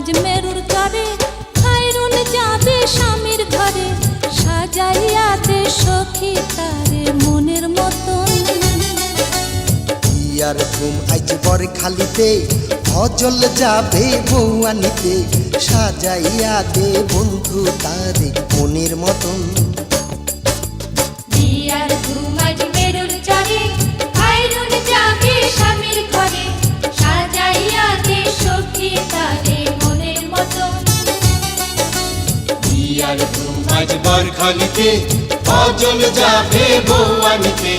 আজ মেরুর চরে খায়রুন যাবে স্বামীর ঘরে সাজাইয়া দে সখী তারে মনের মতন বিয়ার ধুম আজ বর খালিতে ফজল যাবে বউ আনিতে সাজাইয়া দে বন্ধু তারে মনের মতন বিয়ার ধুম আজ মেরুর চরে খায়রুন যাবে স্বামীর ঘরে সাজাইয়া দে সখী তারে মনের মতন বিয়ার ধুম আজ বর খালিতে ফজল যাবে বউ আনিতে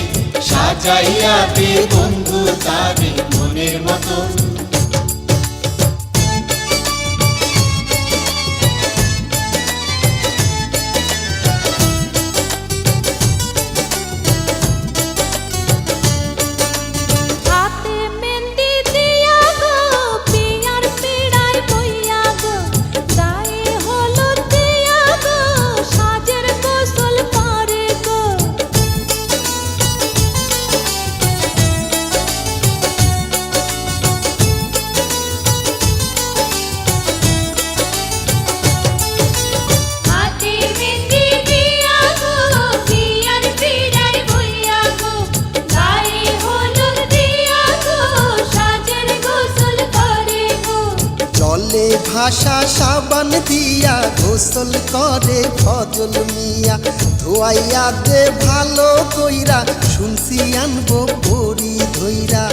সাজাইয়া দে বন্ধু তারে মনের মতন ভাষা সাবান দিয়া গোসল করে ফজল মিয়া ধোয়াইয়া দে ভালো কইরা শুনছি আনবো পরি ধইরা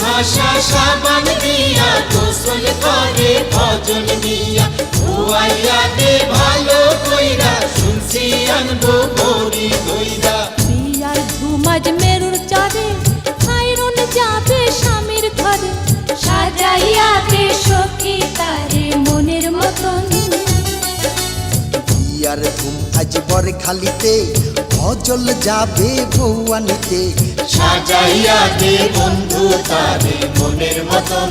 ভাষা সাবান দিয়া গোসল করে ফজল মিয়া ধোয়াইয়া দে ভালো কইরা শুনছি আনবো পরি ধইরা বিয়ার ধুম আজ মেরুর চরে খায়রুন যাবে স্বামীর ঘরে সাজাইয়া দে সখী তারে মনের মতন বিয়ার ধুম আজ বর খালিতে ফজল যাবে বউ আনিতে সাজাইয়া দে বন্ধু তারে মনের মতন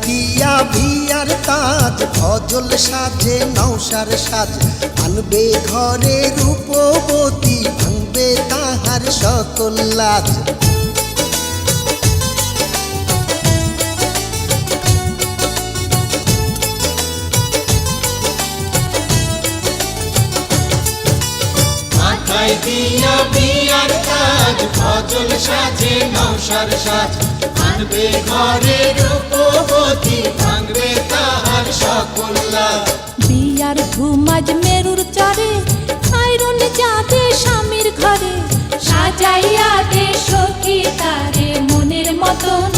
দিয়া বিয়ার তাজ ফজল সাজে নৌসার সাজ আনবে ঘরে রূপবতী ভাঙবে তাহার সকল লাজ মাথায় দিয়া বিয়ার তাজ ফজল সাজে নৌসার সাজ আনবে ঘরে রূপবতী ভাঙবে তাহার সকল লাজ বিয়ার ধুম আজ মেরুর চরে খায়রুন যাবে স্বামীর ঘরে সাজাইয়া দে সখী তারে মনের মতন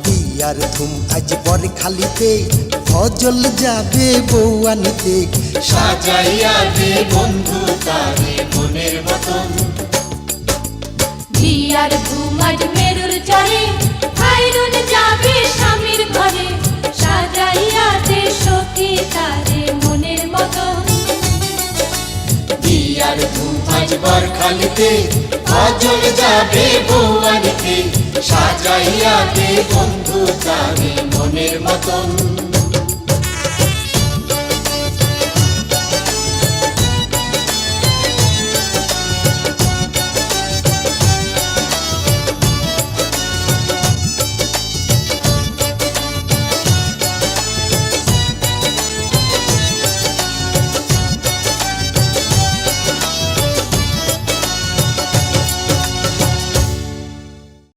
বিয়ার ধুম আজ বর খালিতে ফজল যাবে বউ আনিতে সাজাইয়া দে বন্ধু তারে মনের মতন বিয়ার ধুম আজ মেরুর চরে খায়রুন যাবে স্বামীর ঘরে সাজাইয়া দে সখী তারে মনের মতন বিয়ার ধুম আজ বর খালিতে ফজল যাবে বউ আনিতে সাজাইয়া দে বন্ধু তারে মনের মতন।